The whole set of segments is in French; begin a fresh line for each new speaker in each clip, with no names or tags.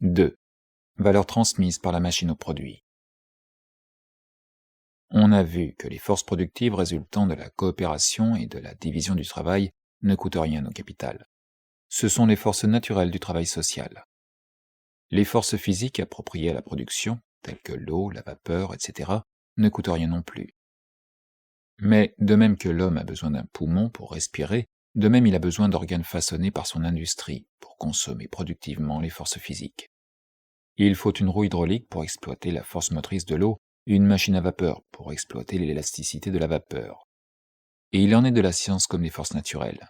2. Valeur transmise par la machine au produit. On a vu que les forces productives résultant de la coopération et de la division du travail ne coûtent rien au capital. Ce sont les forces naturelles du travail social. Les forces physiques appropriées à la production, telles que l'eau, la vapeur, etc., ne coûtent rien non plus. Mais de même que l'homme a besoin d'un poumon pour respirer, de même il a besoin d'organes façonnés par son industrie pour consommer productivement les forces physiques. Il faut une roue hydraulique pour exploiter la force motrice de l'eau et une machine à vapeur pour exploiter l'élasticité de la vapeur. Et il en est de la science comme des forces naturelles.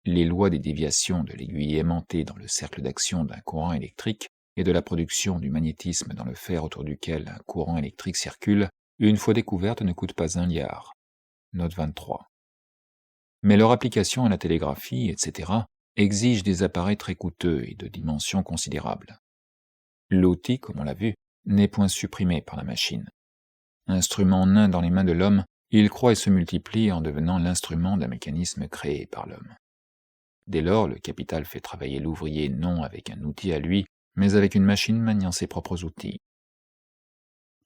Les lois des déviations de l'aiguille aimantée dans le cercle d'action d'un courant électrique et de la production du magnétisme dans le fer autour duquel un courant électrique circule, une fois découvertes, ne coûtent pas 1 liard. Note 23. Mais leur application à la télégraphie, etc., exige des appareils très coûteux et de dimensions considérables. L'outil, comme on l'a vu, n'est point supprimé par la machine. Instrument nain dans les mains de l'homme, il croît et se multiplie en devenant l'instrument d'un mécanisme créé par l'homme. Dès lors, le capital fait travailler l'ouvrier non avec un outil à lui, mais avec une machine maniant ses propres outils.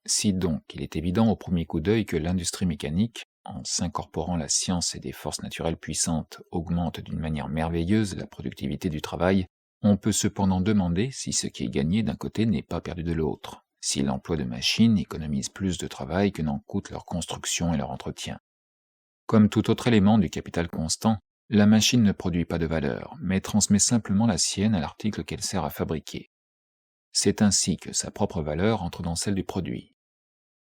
Si donc il est évident au premier coup d'œil que l'industrie mécanique, en s'incorporant la science et des forces naturelles puissantes, augmente d'une manière merveilleuse la productivité du travail, on peut cependant demander si ce qui est gagné d'un côté n'est pas perdu de l'autre, si l'emploi de machines économise plus de travail que n'en coûte leur construction et leur entretien. Comme tout autre élément du capital constant, la machine ne produit pas de valeur, mais transmet simplement la sienne à l'article qu'elle sert à fabriquer. C'est ainsi que sa propre valeur entre dans celle du produit.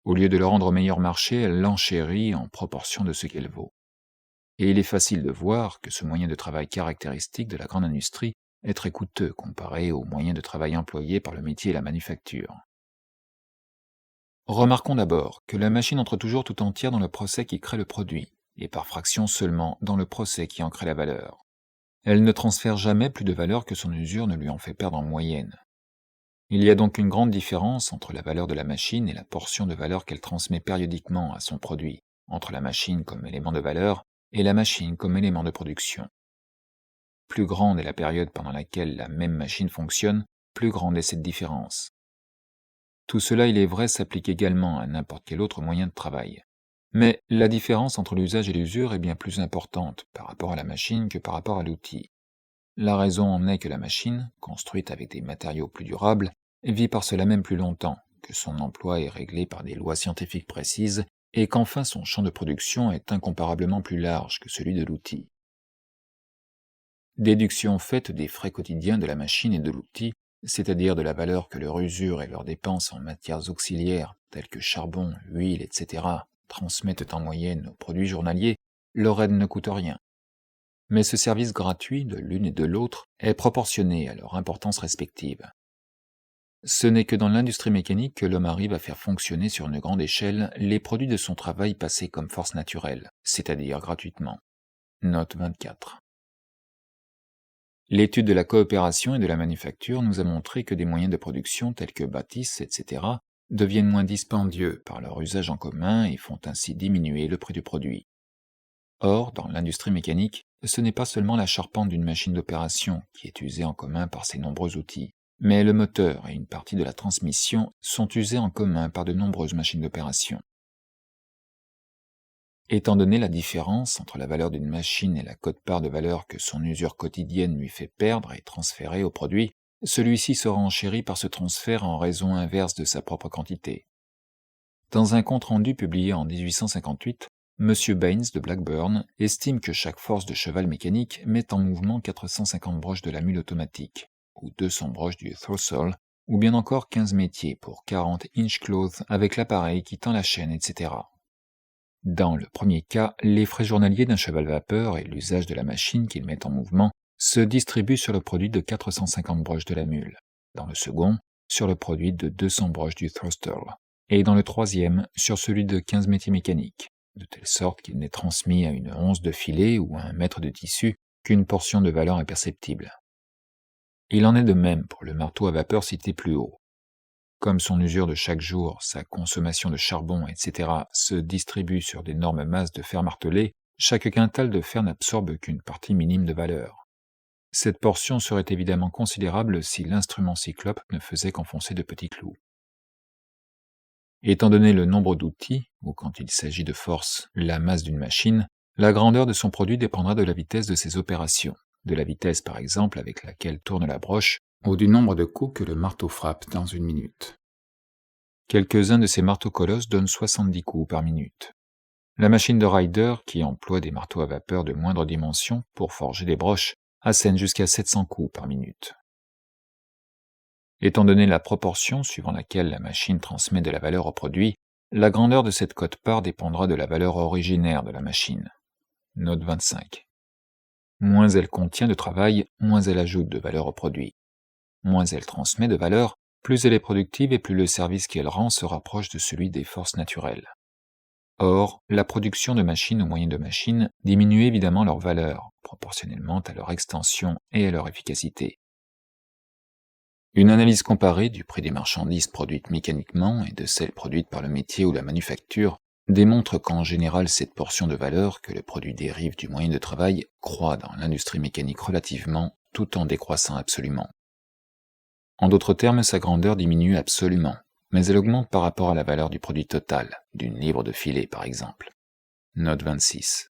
Au lieu de le rendre au meilleur marché, elle l'enchérit en proportion de ce qu'elle vaut. Et il est facile de voir que ce moyen de travail caractéristique de la grande industrie est très coûteux comparé aux moyens de travail employés par le métier et la manufacture. Remarquons d'abord que la machine entre toujours tout entière dans le procès qui crée le produit, et par fraction seulement dans le procès qui en crée la valeur. Elle ne transfère jamais plus de valeur que son usure ne lui en fait perdre en moyenne. Il y a donc une grande différence entre la valeur de la machine et la portion de valeur qu'elle transmet périodiquement à son produit, entre la machine comme élément de valeur et la machine comme élément de production. Plus grande est la période pendant laquelle la même machine fonctionne, plus grande est cette différence. Tout cela, il est vrai, s'applique également à n'importe quel autre moyen de travail. Mais la différence entre l'usage et l'usure est bien plus importante par rapport à la machine que par rapport à l'outil. La raison en est que la machine, construite avec des matériaux plus durables, vit par cela même plus longtemps, que son emploi est réglé par des lois scientifiques précises, et qu'enfin son champ de production est incomparablement plus large que celui de l'outil. Déduction faite des frais quotidiens de la machine et de l'outil, c'est-à-dire de la valeur que leur usure et leurs dépenses en matières auxiliaires, telles que charbon, huile, etc., transmettent en moyenne aux produits journaliers, leur aide ne coûte rien. Mais ce service gratuit de l'une et de l'autre est proportionné à leur importance respective. Ce n'est que dans l'industrie mécanique que l'homme arrive à faire fonctionner sur une grande échelle les produits de son travail passés comme force naturelle, c'est-à-dire gratuitement. Note 24. L'étude de la coopération et de la manufacture nous a montré que des moyens de production tels que bâtisses, etc., deviennent moins dispendieux par leur usage en commun et font ainsi diminuer le prix du produit. Or, dans l'industrie mécanique, ce n'est pas seulement la charpente d'une machine d'opération qui est usée en commun par ces nombreux outils, mais le moteur et une partie de la transmission sont usés en commun par de nombreuses machines d'opération. Étant donné la différence entre la valeur d'une machine et la quote-part de valeur que son usure quotidienne lui fait perdre et transférer au produit, celui-ci sera enchéri par ce transfert en raison inverse de sa propre quantité. Dans un compte-rendu publié en 1858, M. Baines de Blackburn estime que chaque force de cheval mécanique met en mouvement 450 broches de la mule automatique, ou 200 broches du throttle, ou bien encore 15 métiers pour 40 inch cloth avec l'appareil qui tend la chaîne, etc. Dans le premier cas, les frais journaliers d'un cheval vapeur et l'usage de la machine qu'il met en mouvement se distribuent sur le produit de 450 broches de la mule, dans le second, sur le produit de 200 broches du throttle, et dans le troisième, sur celui de 15 métiers mécaniques, de telle sorte qu'il n'est transmis à une once de filet ou à un mètre de tissu qu'une portion de valeur imperceptible. Il en est de même pour le marteau à vapeur cité plus haut. Comme son usure de chaque jour, sa consommation de charbon, etc. se distribue sur d'énormes masses de fer martelé, chaque quintal de fer n'absorbe qu'une partie minime de valeur. Cette portion serait évidemment considérable si l'instrument cyclope ne faisait qu'enfoncer de petits clous. Étant donné le nombre d'outils, ou quand il s'agit de force, la masse d'une machine, la grandeur de son produit dépendra de la vitesse de ses opérations, de la vitesse par exemple avec laquelle tourne la broche, ou du nombre de coups que le marteau frappe dans une minute. Quelques-uns de ces marteaux colosses donnent 70 coups par minute. La machine de Ryder, qui emploie des marteaux à vapeur de moindre dimension pour forger des broches, assène jusqu'à 700 coups par minute. Étant donné la proportion suivant laquelle la machine transmet de la valeur au produit, la grandeur de cette quote-part dépendra de la valeur originaire de la machine. Note 25. Moins elle contient de travail, moins elle ajoute de valeur au produit. Moins elle transmet de valeur, plus elle est productive et plus le service qu'elle rend se rapproche de celui des forces naturelles. Or, la production de machines au moyen de machines diminue évidemment leur valeur, proportionnellement à leur extension et à leur efficacité. Une analyse comparée du prix des marchandises produites mécaniquement et de celles produites par le métier ou la manufacture démontre qu'en général cette portion de valeur que le produit dérive du moyen de travail croît dans l'industrie mécanique relativement tout en décroissant absolument. En d'autres termes, sa grandeur diminue absolument, mais elle augmente par rapport à la valeur du produit total, d'une livre de filet par exemple. Note 26.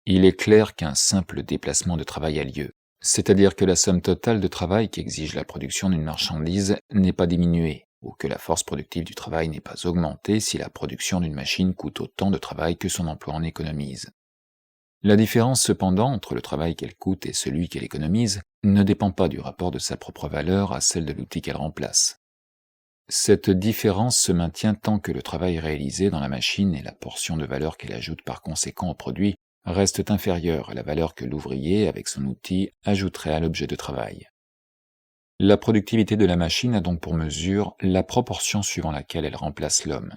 Il est clair qu'un simple déplacement de travail a lieu, c'est-à-dire que la somme totale de travail qu'exige la production d'une marchandise n'est pas diminuée, ou que la force productive du travail n'est pas augmentée si la production d'une machine coûte autant de travail que son emploi en économise. La différence cependant entre le travail qu'elle coûte et celui qu'elle économise ne dépend pas du rapport de sa propre valeur à celle de l'outil qu'elle remplace. Cette différence se maintient tant que le travail réalisé dans la machine et la portion de valeur qu'elle ajoute par conséquent au produit restent inférieures à la valeur que l'ouvrier, avec son outil, ajouterait à l'objet de travail. La productivité de la machine a donc pour mesure la proportion suivant laquelle elle remplace l'homme.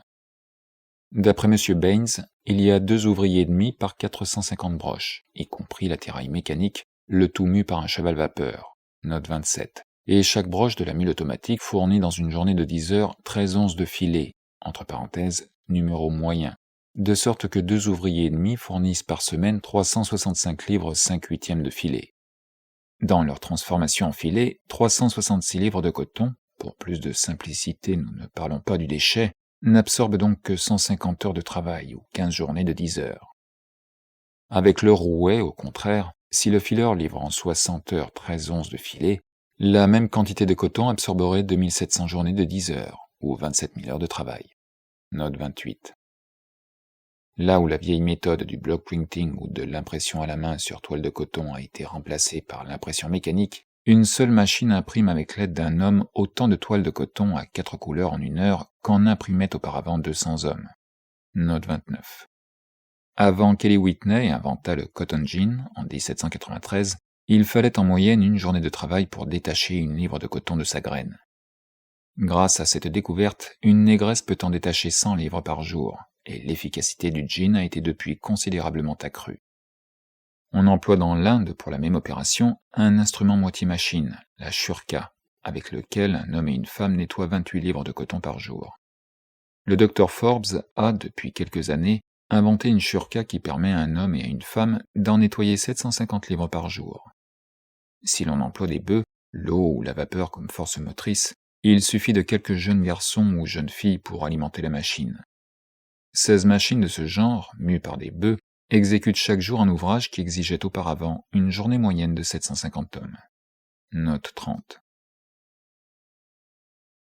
D'après M. Baines, il y a 2 ouvriers et demi par 450 broches, y compris l'attirail mécanique, le tout mu par un cheval vapeur. Note 27. Et chaque broche de la mule automatique fournit dans une journée de 10 heures 13 onces de filet, entre parenthèses, numéro moyen, de sorte que 2 ouvriers et demi fournissent par semaine 365 livres 5/8 de filet. Dans leur transformation en filet, 366 livres de coton, pour plus de simplicité nous ne parlons pas du déchet, n'absorbent donc que 150 heures de travail ou 15 journées de 10 heures. Avec le rouet, au contraire, si le fileur livre en 60 heures 13 onces de filet, la même quantité de coton absorberait 2700 journées de 10 heures, ou 27 000 heures de travail. Note 28. Là où la vieille méthode du block printing ou de l'impression à la main sur toile de coton a été remplacée par l'impression mécanique, une seule machine imprime avec l'aide d'un homme autant de toiles de coton à 4 couleurs en 1 heure qu'en imprimaient auparavant 200 hommes. Note 29. Avant Kelly Whitney inventa le cotton gin en 1793, il fallait en moyenne 1 journée de travail pour détacher 1 livre de coton de sa graine. Grâce à cette découverte, une négresse peut en détacher 100 livres par jour, et l'efficacité du gin a été depuis considérablement accrue. On emploie dans l'Inde pour la même opération un instrument moitié machine, la shurka, avec lequel un homme et une femme nettoient 28 livres de coton par jour. Le Dr Forbes a, depuis quelques années, inventé une shurka qui permet à un homme et à une femme d'en nettoyer 750 livres par jour. Si l'on emploie des bœufs, l'eau ou la vapeur comme force motrice, il suffit de quelques jeunes garçons ou jeunes filles pour alimenter la machine. 16 machines de ce genre, mues par des bœufs, exécutent chaque jour un ouvrage qui exigeait auparavant une journée moyenne de 750 hommes. Note 30.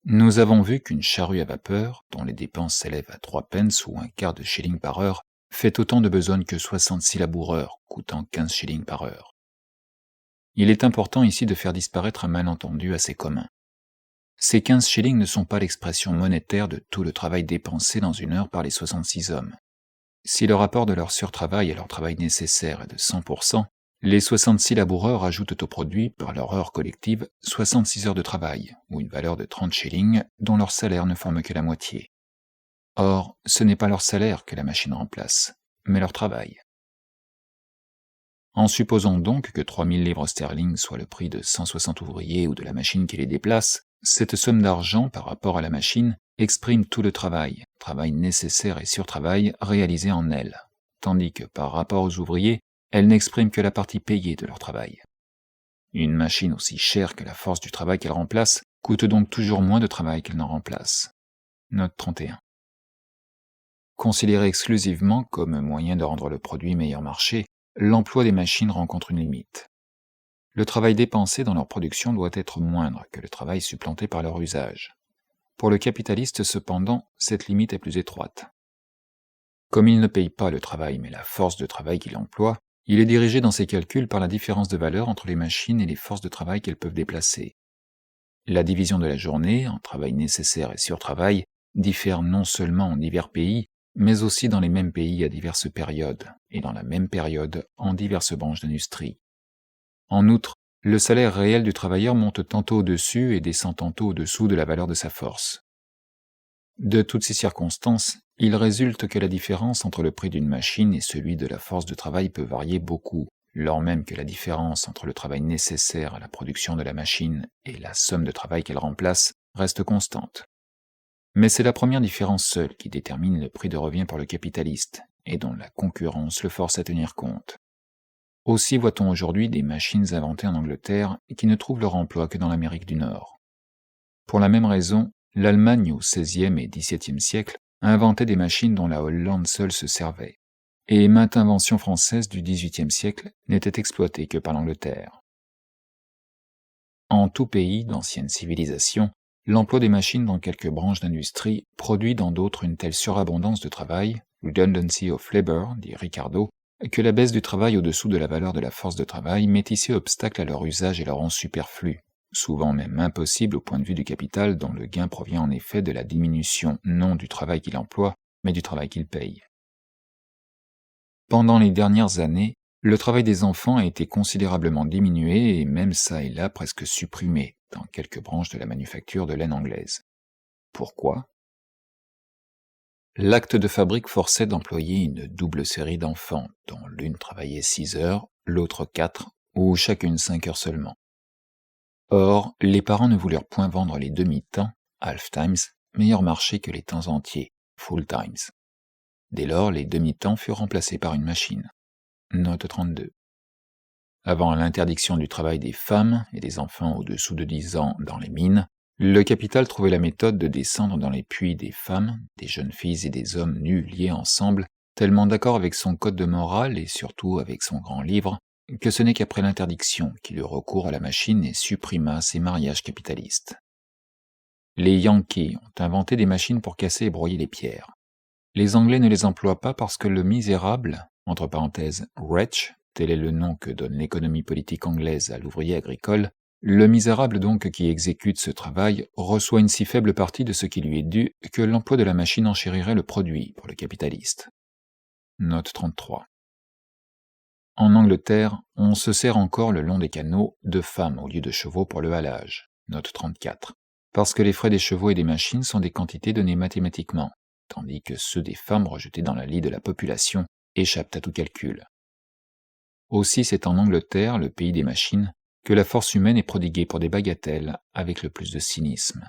Nous avons vu qu'une charrue à vapeur, dont les dépenses s'élèvent à 3 pence ou un quart de shilling par heure, fait autant de besogne que 66 laboureurs, coûtant 15 shillings par heure. Il est important ici de faire disparaître un malentendu assez commun. Ces 15 shillings ne sont pas l'expression monétaire de tout le travail dépensé dans 1 heure par les 66 hommes. Si le rapport de leur surtravail à leur travail nécessaire est de 100%, les 66 laboureurs ajoutent au produit, par leur heure collective, 66 heures de travail, ou une valeur de 30 shillings, dont leur salaire ne forme que la moitié. Or, ce n'est pas leur salaire que la machine remplace, mais leur travail. En supposant donc que 3000 livres sterling soit le prix de 160 ouvriers ou de la machine qui les déplace, cette somme d'argent par rapport à la machine exprime tout le travail nécessaire et surtravail réalisé en elle, tandis que par rapport aux ouvriers, elles n'expriment que la partie payée de leur travail. Une machine aussi chère que la force du travail qu'elle remplace coûte donc toujours moins de travail qu'elle n'en remplace. Note 31. Considéré exclusivement comme moyen de rendre le produit meilleur marché, l'emploi des machines rencontre une limite. Le travail dépensé dans leur production doit être moindre que le travail supplanté par leur usage. Pour le capitaliste, cependant, cette limite est plus étroite. Comme il ne paye pas le travail mais la force de travail qu'il emploie, il est dirigé dans ses calculs par la différence de valeur entre les machines et les forces de travail qu'elles peuvent déplacer. La division de la journée, en travail nécessaire et surtravail, diffère non seulement en divers pays, mais aussi dans les mêmes pays à diverses périodes, et dans la même période en diverses branches d'industrie. En outre, le salaire réel du travailleur monte tantôt au-dessus et descend tantôt au-dessous de la valeur de sa force. De toutes ces circonstances, il résulte que la différence entre le prix d'une machine et celui de la force de travail peut varier beaucoup, lors même que la différence entre le travail nécessaire à la production de la machine et la somme de travail qu'elle remplace reste constante. Mais c'est la première différence seule qui détermine le prix de revient pour le capitaliste, et dont la concurrence le force à tenir compte. Aussi voit-on aujourd'hui des machines inventées en Angleterre qui ne trouvent leur emploi que dans l'Amérique du Nord. Pour la même raison, l'Allemagne au XVIe et XVIIe siècle a inventé des machines dont la Hollande seule se servait, et maintes inventions françaises du XVIIIe siècle n'étaient exploitées que par l'Angleterre. En tout pays d'ancienne civilisation, l'emploi des machines dans quelques branches d'industrie produit dans d'autres une telle surabondance de travail, redundancy of labor, dit Ricardo, que la baisse du travail au-dessous de la valeur de la force de travail met ici obstacle à leur usage et leur rend superflu, souvent même impossible au point de vue du capital dont le gain provient en effet de la diminution non du travail qu'il emploie, mais du travail qu'il paye. Pendant les dernières années, le travail des enfants a été considérablement diminué et même ça et là presque supprimé dans quelques branches de la manufacture de laine anglaise. Pourquoi ? L'acte de fabrique forçait d'employer une double série d'enfants, dont l'une travaillait 6 heures, l'autre 4, ou chacune 5 heures seulement. Or, les parents ne voulurent point vendre les demi-temps, half-times, meilleur marché que les temps entiers, full-times. Dès lors, les demi-temps furent remplacés par une machine. Note 32. Avant l'interdiction du travail des femmes et des enfants au-dessous de 10 ans dans les mines, le capital trouvait la méthode de descendre dans les puits des femmes, des jeunes filles et des hommes nus liés ensemble, tellement d'accord avec son code de morale et surtout avec son grand livre, que ce n'est qu'après l'interdiction qu'il eut recours à la machine et supprima ces mariages capitalistes. Les Yankees ont inventé des machines pour casser et broyer les pierres. Les Anglais ne les emploient pas parce que le misérable, entre parenthèses wretch, tel est le nom que donne l'économie politique anglaise à l'ouvrier agricole, le misérable donc qui exécute ce travail reçoit une si faible partie de ce qui lui est dû que l'emploi de la machine enchérirait le produit pour le capitaliste. Note 33. En Angleterre, on se sert encore le long des canaux de femmes au lieu de chevaux pour le halage. Note 34. Parce que les frais des chevaux et des machines sont des quantités données mathématiquement, tandis que ceux des femmes rejetés dans la lie de la population échappent à tout calcul. Aussi c'est en Angleterre, le pays des machines, que la force humaine est prodiguée pour des bagatelles avec le plus de cynisme.